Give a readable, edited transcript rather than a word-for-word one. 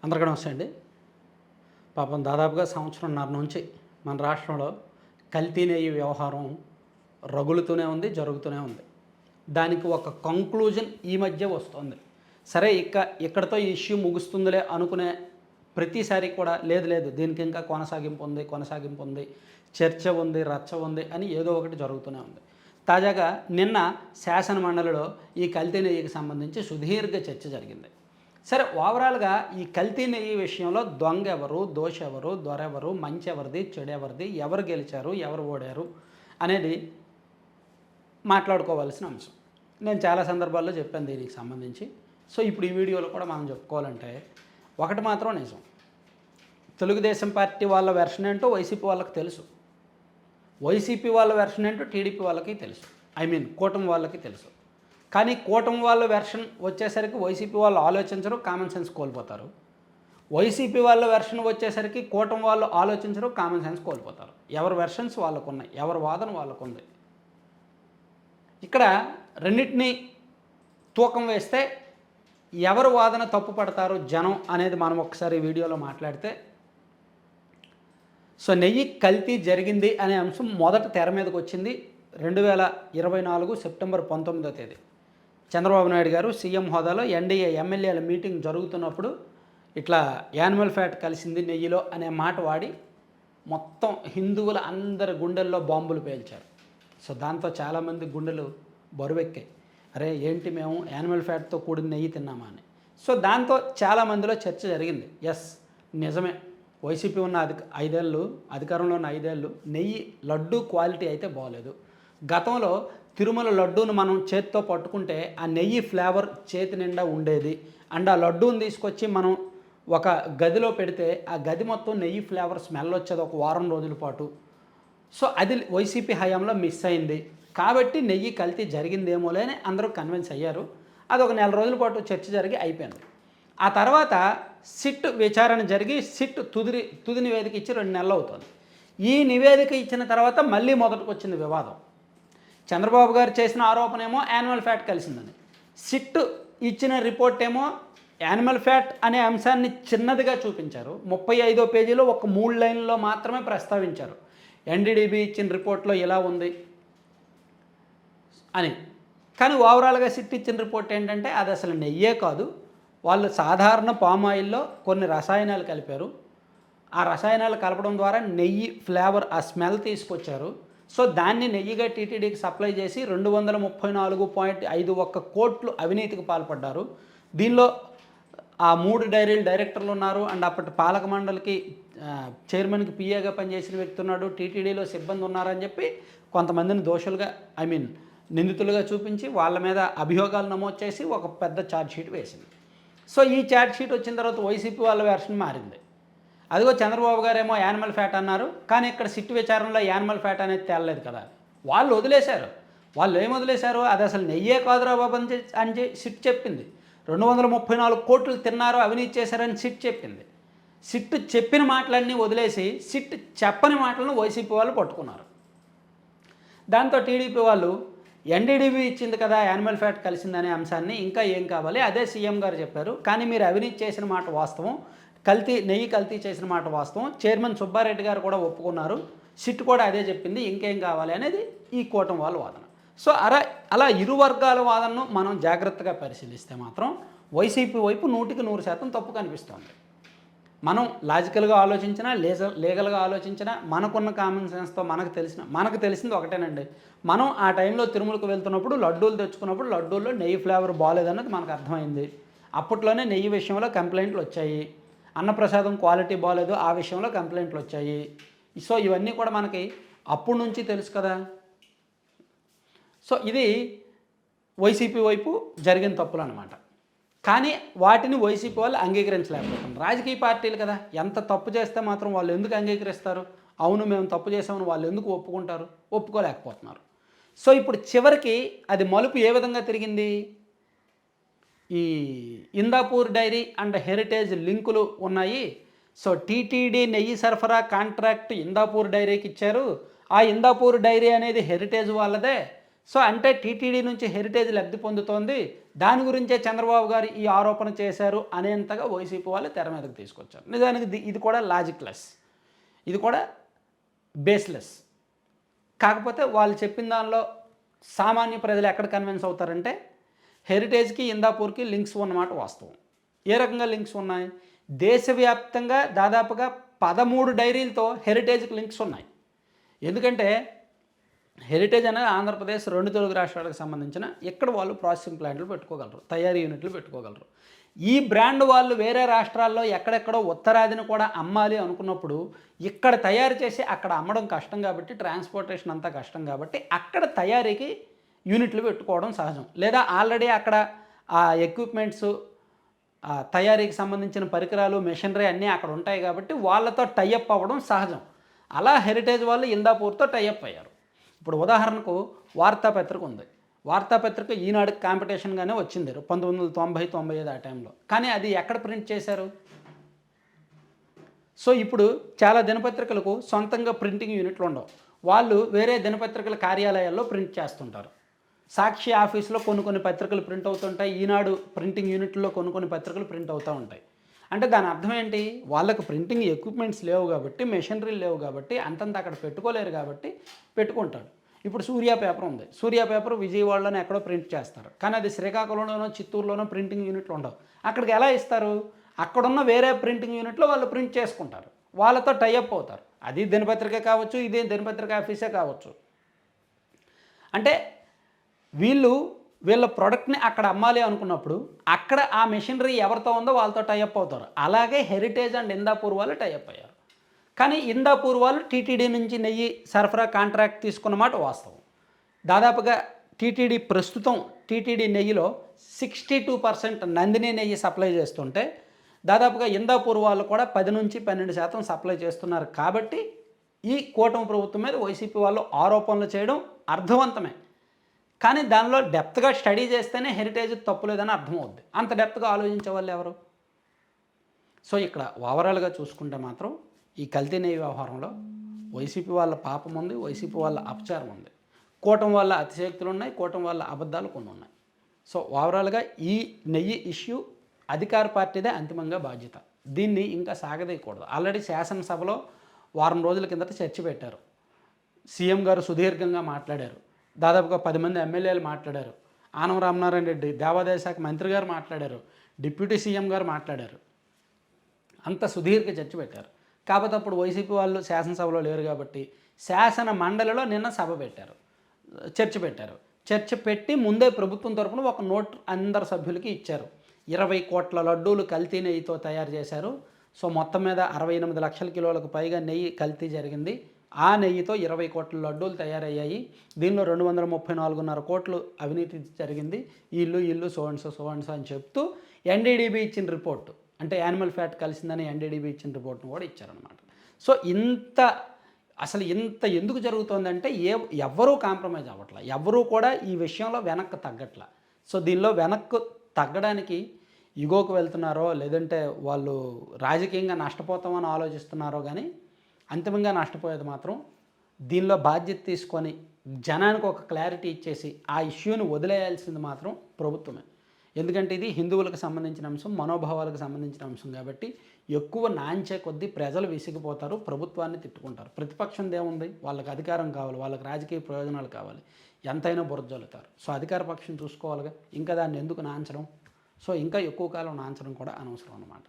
అందరికీ నమస్తే అండి. పాపం దాదాపుగా సంవత్సరంన్నర నుంచి మన రాష్ట్రంలో కల్తీ నెయ్యి వ్యవహారం రగులుతూనే ఉంది, జరుగుతూనే ఉంది. దానికి ఒక కంక్లూజన్ ఈ మధ్య వస్తుంది. సరే ఇక్కడితో ఈ ఇష్యూ ముగుస్తుందిలే అనుకునే ప్రతిసారి కూడా లేదు లేదు దీనికి ఇంకా కొనసాగింపు ఉంది, చర్చ ఉంది, రచ్చ ఉంది అని ఏదో ఒకటి జరుగుతూనే ఉంది. తాజాగా నిన్న శాసన మండలిలో ఈ కల్తీ నెయ్యికి సంబంధించి సుదీర్ఘ చర్చ జరిగింది. సరే ఓవరాల్గా ఈ కల్తీ నెయ్యి విషయంలో దొంగ ఎవరు, దోష ఎవరు, దొరెవరు, మంచి ఎవరిది, చెడు ఎవరిది, ఎవరు గెలిచారు, ఎవరు ఓడారు అనేది మాట్లాడుకోవాల్సిన అంశం. నేను చాలా సందర్భాల్లో చెప్పాను దీనికి సంబంధించి. సో ఇప్పుడు ఈ వీడియోలో కూడా మనం చెప్పుకోవాలంటే ఒకటి మాత్రం నిజం, తెలుగుదేశం పార్టీ వాళ్ళ వెర్షన్ ఏంటో వైసీపీ వాళ్ళకి తెలుసు, వైసీపీ వాళ్ళ వెర్షన్ ఏంటో టీడీపీ వాళ్ళకి తెలుసు, కూటమి వాళ్ళకి తెలుసు. కానీ కూటమి వాళ్ళ వెర్షన్ వచ్చేసరికి వైసీపీ వాళ్ళు ఆలోచించరు, కామన్ సెన్స్ కోల్పోతారు. వైసీపీ వాళ్ళ వెర్షన్ వచ్చేసరికి కూటమి వాళ్ళు ఆలోచించరు, కామన్ సెన్స్ కోల్పోతారు. ఎవరి వెర్షన్స్ వాళ్ళకు ఉన్నాయి, ఎవరి వాదన వాళ్ళకు ఉంది. ఇక్కడ రెండింటినీ తూకం వేస్తే ఎవరు వాదన తప్పు పడతారు జనం అనేది మనం ఒకసారి వీడియోలో మాట్లాడితే, సో నెయ్యి కల్తీ జరిగింది అనే అంశం మొదట తెర మీదకి వచ్చింది 2024 సెప్టెంబర్ 19వ తేదీ. చంద్రబాబు నాయుడు గారు సీఎం హోదాలో ఎన్డీఏ ఎమ్మెల్యేల మీటింగ్ జరుగుతున్నప్పుడు ఇట్లా యానిమల్ ఫ్యాట్ కలిసింది నెయ్యిలో అనే మాట వాడి మొత్తం హిందువుల అందరి గుండెల్లో బాంబులు పేల్చారు. సో దాంతో చాలామంది గుండెలు బరువెక్కాయి. అరే ఏంటి మేము యానిమల్ ఫ్యాట్తో కూడిన నెయ్యి తిన్నామా అని. సో దాంతో చాలామందిలో చర్చ జరిగింది. ఎస్ నిజమే, వైసీపీ ఉన్న అధికారంలో ఉన్న 5 ఏళ్ళు నెయ్యి లడ్డు క్వాలిటీ అయితే బాగోలేదు. గతంలో తిరుమల లడ్డూను మనం చేతితో పట్టుకుంటే ఆ నెయ్యి ఫ్లేవర్ చేతి నిండా ఉండేది. అండ్ ఆ లడ్డూని తీసుకొచ్చి మనం ఒక గదిలో పెడితే ఆ గది మొత్తం నెయ్యి ఫ్లేవర్ స్మెల్ వచ్చేది ఒక వారం రోజుల పాటు. సో అది వైసీపీ హయాంలో మిస్ అయింది. కాబట్టి నెయ్యి కల్తీ జరిగిందేమోలే అని అందరూ కన్విన్స్ అయ్యారు. అది ఒక నెల రోజుల పాటు చర్చ జరిగి అయిపోయింది. ఆ తర్వాత సిట్ విచారణ జరిగి సిట్ తుది నివేదిక ఇచ్చి 2 నెలలు అవుతుంది. ఈ నివేదిక ఇచ్చిన తర్వాత మళ్ళీ మొదటికి వచ్చింది వివాదం. చంద్రబాబు గారు చేసిన ఆరోపణ ఏమో యానిమల్ ఫ్యాట్ కలిసిందని, సిట్ ఇచ్చిన రిపోర్ట్ ఏమో యానిమల్ ఫ్యాట్ అనే అంశాన్ని చిన్నదిగా చూపించారు. 35వ పేజీలో ఒక 3 లైన్లలో మాత్రమే ప్రస్తావించారు. ఎన్డీడీబీ ఇచ్చిన రిపోర్ట్లో ఇలా ఉంది అని. కానీ ఓవరాల్గా సిట్ ఇచ్చిన రిపోర్ట్ ఏంటంటే అది అసలు నెయ్యే కాదు, వాళ్ళు సాధారణ పామ్ ఆయిల్లో కొన్ని రసాయనాలు కలిపారు. ఆ రసాయనాలు కలపడం ద్వారా నెయ్యి ఫ్లేవర్ ఆ స్మెల్ తీసుకొచ్చారు. సో దాన్ని నెయ్యిగా టీటీడీకి సప్లై చేసి 234.51 కోట్లు అవినీతికి పాల్పడ్డారు. దీనిలో ఆ 3 డైరీల డైరెక్టర్లు ఉన్నారు. అండ్ అప్పటి పాలక మండలికి చైర్మన్కి పిఏగా పనిచేసిన వ్యక్తి ఉన్నాడు. టీటీడీలో సిబ్బంది ఉన్నారని చెప్పి కొంతమందిని దోషులుగా నిందితులుగా చూపించి వాళ్ళ మీద అభియోగాలు నమోదు చేసి ఒక పెద్ద ఛార్జ్షీట్ వేసింది. సో ఈ ఛార్జ్షీట్ వచ్చిన తర్వాత వైసీపీ వాళ్ళ వెర్షన్ మారింది. అదిగో చంద్రబాబు గారేమో యానిమల్ ఫ్యాట్ అన్నారు, కానీ ఇక్కడ సిట్ విచారణలో యానిమల్ ఫ్యాట్ అనేది తేలలేదు కదా. వాళ్ళు వదిలేశారు. వాళ్ళు ఏం వదిలేశారు, అది అసలు నెయ్యే కాదురా బాబు అని సిట్ చెప్పింది. 234 కోట్లు తిన్నారు, అవినీతి చేశారని సిట్ చెప్పింది. సిట్ చెప్పిన మాటలన్నీ వదిలేసి సిట్ చెప్పని మాటలను వైసీపీ వాళ్ళు పట్టుకున్నారు. దాంతో టీడీపీ వాళ్ళు ఎన్డీడీబీ ఇచ్చింది కదా యానిమల్ ఫ్యాట్ కలిసిందనే అంశాన్ని ఇంకా ఏం కావాలి, అదే సీఎం గారు చెప్పారు, కానీ మీరు అవినీతి చేసిన మాట వాస్తవం, నెయ్యి కల్తీ చేసిన మాట వాస్తవం, చైర్మన్ సుబ్బారెడ్డి గారు కూడా ఒప్పుకున్నారు, సిట్ కూడా అదే చెప్పింది, ఇంకేం కావాలి అనేది ఈ కూటమి వాళ్ళ వాదన. సో అలా ఇరు వర్గాల వాదనను మనం జాగ్రత్తగా పరిశీలిస్తే మాత్రం వైసీపీ వైపు 100% తప్పు కనిపిస్తుంది. మనం లాజికల్గా ఆలోచించినా లీగల్గా ఆలోచించినా మనకున్న కామన్ సెన్స్తో మనకు తెలిసింది ఒకటేనండి. మనం ఆ టైంలో తిరుమలకు వెళ్తున్నప్పుడు లడ్డూలు తెచ్చుకున్నప్పుడు లడ్డూల్లో నెయ్యి ఫ్లేవర్ బాగాలేదన్నది మనకు అర్థమైంది. అప్పట్లోనే నెయ్యి విషయంలో కంప్లైంట్లు వచ్చాయి, అన్నప్రసాదం క్వాలిటీ బాగాలేదు ఆ విషయంలో కంప్లైంట్లు వచ్చాయి. సో ఇవన్నీ కూడా మనకి అప్పటి నుంచి తెలుసు కదా. సో ఇది వైసీపీ వైపు జరిగిన తప్పులు అన్నమాట. కానీ వాటిని వైసీపీ వాళ్ళు అంగీకరించలేకపోతున్నారు. రాజకీయ పార్టీలు కదా, ఎంత తప్పు చేస్తే మాత్రం వాళ్ళు ఎందుకు అంగీకరిస్తారు? అవును మేము తప్పు చేసామని వాళ్ళు ఎందుకు ఒప్పుకుంటారు? ఒప్పుకోలేకపోతున్నారు. సో ఇప్పుడు చివరికి అది మలుపు ఏ విధంగా తిరిగింది, ఈ ఇందాపూర్ డైరీ అండ్ హెరిటేజ్ లింకులు ఉన్నాయి. సో టీటీడీ నెయ్యి సరఫరా కాంట్రాక్ట్ ఇందాపూర్ డైరీకి ఇచ్చారు. ఆ ఇందాపూర్ డైరీ అనేది హెరిటేజ్ వాళ్ళదే. సో అంటే టీటీడీ నుంచి హెరిటేజ్ లబ్ధి పొందుతోంది, దాని గురించే చంద్రబాబు గారు ఈ ఆరోపణ చేశారు అనేంతగా వైసీపీ వాళ్ళు తెర మీదకి తీసుకొచ్చారు. నిజానికి ఇది కూడా లాజిక్లెస్, ఇది కూడా బేస్లెస్. కాకపోతే వాళ్ళు చెప్పిన దానిలో సామాన్య ప్రజలు ఎక్కడ కన్విన్స్ అవుతారంటే హెరిటేజ్కి ఇందాపూర్కి లింక్స్ ఉన్నమాట వాస్తవం. ఏ రకంగా లింక్స్ ఉన్నాయి? దేశవ్యాప్తంగా దాదాపుగా 13 డైరీలతో హెరిటేజ్కి లింక్స్ ఉన్నాయి. ఎందుకంటే హెరిటేజ్ అనేది ఆంధ్రప్రదేశ్ 2 తెలుగు రాష్ట్రాలకు సంబంధించిన ఇక్కడ వాళ్ళు ప్రాసెసింగ్ ప్లాంట్లు పెట్టుకోగలరు, తయారీ యూనిట్లు పెట్టుకోగలరు. ఈ బ్రాండ్ వాళ్ళు వేరే రాష్ట్రాల్లో ఎక్కడెక్కడో ఉత్తరాదిని కూడా అమ్మాలి అనుకున్నప్పుడు ఇక్కడ తయారు చేసి అక్కడ అమ్మడం కష్టం కాబట్టి, ట్రాన్స్పోర్టేషన్ అంతా కష్టం కాబట్టి అక్కడ తయారీకి యూనిట్లు పెట్టుకోవడం సహజం. లేదా ఆల్రెడీ అక్కడ ఆ ఎక్విప్మెంట్స్, తయారీకి సంబంధించిన పరికరాలు, మెషినరీ అన్నీ అక్కడ ఉంటాయి కాబట్టి వాళ్ళతో టైఅప్ అవ్వడం సహజం. అలా హెరిటేజ్ వాళ్ళు ఇందాపూర్తో టైఅప్ అయ్యారు. ఇప్పుడు ఉదాహరణకు వార్తాపత్రిక ఉంది. వార్తాపత్రిక ఈనాడుకి కాంపిటీషన్గానే వచ్చింది 1990-95 ఆ టైంలో. కానీ అది ఎక్కడ ప్రింట్ చేశారు? సో ఇప్పుడు చాలా దినపత్రికలకు సొంతంగా ప్రింటింగ్ యూనిట్లు ఉండవు, వాళ్ళు వేరే దినపత్రికల కార్యాలయాల్లో ప్రింట్ చేస్తుంటారు. సాక్షి ఆఫీసులో కొన్ని పత్రికలు ప్రింట్ అవుతుంటాయి, ఈనాడు ప్రింటింగ్ యూనిట్లో కొన్ని పత్రికలు ప్రింట్ అవుతూ ఉంటాయి. అంటే దాని అర్థం ఏంటి? వాళ్ళకు ప్రింటింగ్ ఎక్విప్మెంట్స్ లేవు కాబట్టి, మెషినరీలు లేవు కాబట్టి, అంతంత అక్కడ పెట్టుకోలేరు కాబట్టి పెట్టుకుంటాడు. ఇప్పుడు సూర్య పేపర్ ఉంది. సూర్య పేపర్ విజయవాడలోనే ఎక్కడో ప్రింట్ చేస్తారు, కానీ అది శ్రీకాకుళంలోనో చిత్తూరులోనో ప్రింటింగ్ యూనిట్లు ఉండవు. అక్కడికి ఎలా ఇస్తారు? అక్కడున్న వేరే ప్రింటింగ్ యూనిట్లో వాళ్ళు ప్రింట్ చేసుకుంటారు, వాళ్ళతో టైఅప్ అవుతారు. అది దినపత్రిక కావచ్చు, ఇదే దినపత్రిక ఆఫీసే కావచ్చు. అంటే వీళ్ళ ప్రోడక్ట్ని అక్కడ అమ్మాలి అనుకున్నప్పుడు అక్కడ ఆ మెషినరీ ఎవరితో ఉందో వాళ్ళతో టైఅప్ అవుతారు. అలాగే హెరిటేజ్ అండ్ ఇందాపూర్ వాళ్ళు టైఅప్ అయ్యారు. కానీ ఇందాపూర్ వాళ్ళు టీటీడీ నుంచి నెయ్యి సరఫరా కాంట్రాక్ట్ తీసుకున్న మాట వాస్తవం. దాదాపుగా ప్రస్తుతం టీటీడీ నెయ్యిలో 62% నందిని నెయ్యి సప్లై చేస్తుంటే దాదాపుగా ఇందాపూర్ వాళ్ళు కూడా 10-12% సప్లై చేస్తున్నారు. కాబట్టి ఈ కూటమి ప్రభుత్వం మీద వైసీపీ వాళ్ళు ఆరోపణలు చేయడం అర్థవంతమే. కానీ దానిలో డెప్త్గా స్టడీ చేస్తేనే హెరిటేజ్ తప్పులేదని అర్థమవుద్ది. అంత డెప్త్గా ఆలోచించే వాళ్ళు ఎవరు? సో ఇక్కడ ఓవరాల్గా చూసుకుంటే మాత్రం ఈ కల్తీ నెయ్యి వ్యవహారంలో వైసీపీ వాళ్ళ పాపం ఉంది, వైసీపీ వాళ్ళ అపచారం ఉంది, కూటమి వాళ్ళ అతిశయోక్తులు ఉన్నాయి, కూటమి వాళ్ళ అబద్ధాలు కొన్ని ఉన్నాయి. సో ఓవరాల్గా ఈ నెయ్యి ఇష్యూ అధికార పార్టీదే అంతిమంగా బాధ్యత. దీన్ని ఇంకా సాగదీయకూడదు. ఆల్రెడీ శాసనసభలో వారం రోజుల కిందట చర్చ పెట్టారు. సీఎం గారు సుదీర్ఘంగా మాట్లాడారు, దాదాపుగా 10 మంది ఎమ్మెల్యేలు మాట్లాడారు, ఆనం రామనారాయణ రెడ్డి దేవాదాయ శాఖ మంత్రి గారు మాట్లాడారు, డిప్యూటీ సీఎం గారు మాట్లాడారు. అంత సుదీర్ఘ చర్చ పెట్టారు. కాకపోతే అప్పుడు వైసీపీ వాళ్ళు శాసనసభలో లేరు కాబట్టి శాసన మండలిలో నిన్న సభ పెట్టారు, చర్చ పెట్టారు. చర్చ పెట్టి ముందే ప్రభుత్వం తరఫున ఒక నోట్ అందరు సభ్యులకి ఇచ్చారు. 20 కోట్ల లడ్డూలు కల్తీ నెయ్యితో తయారు చేశారు. సో మొత్తం మీద 68 లక్షల కిలోలకు పైగా నెయ్యి కల్తీ జరిగింది. ఆ నెయ్యితో 20 కోట్ల లడ్డూలు తయారయ్యాయి. దీనిలో 234.5 కోట్లు అవినీతి జరిగింది. ఇల్లు సో అని చెప్తూ ఎన్డీడీబీ ఇచ్చిన రిపోర్టు, అంటే యానిమల్ ఫ్యాట్ కలిసిందని ఎన్డీడీబీ ఇచ్చిన రిపోర్ట్ను కూడా ఇచ్చారనమాట. సో అసలు ఇంత ఎందుకు జరుగుతోందంటే ఎవ్వరూ కాంప్రమైజ్ అవ్వట్లా, ఎవ్వరూ కూడా ఈ విషయంలో వెనక్కి తగ్గట్లా. సో దీనిలో వెనక్కు తగ్గడానికి ఇగోకు వెళ్తున్నారో లేదంటే వాళ్ళు రాజకీయంగా నష్టపోతామని ఆలోచిస్తున్నారో కానీ అంతిమంగా నష్టపోయేది మాత్రం దీనిలో బాధ్యత తీసుకొని జనానికి ఒక క్లారిటీ ఇచ్చేసి ఆ ఇష్యూని వదిలేయాల్సింది మాత్రం ప్రభుత్వమే. ఎందుకంటే ఇది హిందువులకు సంబంధించిన అంశం, మనోభావాలకు సంబంధించిన అంశం కాబట్టి ఎక్కువ నాంచే కొద్దీ ప్రజలు విసిగిపోతారు, ప్రభుత్వాన్ని తిట్టుకుంటారు. ప్రతిపక్షం ఏముంది? వాళ్ళకి అధికారం కావాలి, వాళ్ళకి రాజకీయ ప్రయోజనాలు కావాలి, ఎంతైనా బురదజల్లుతారు. సో అధికార పక్షం చూసుకోవాలిగా, ఇంకా దాన్ని ఎందుకు నాంచడం? సో ఇంకా ఎక్కువ కాలం నాంచడం కూడా అనవసరం అన్నమాట.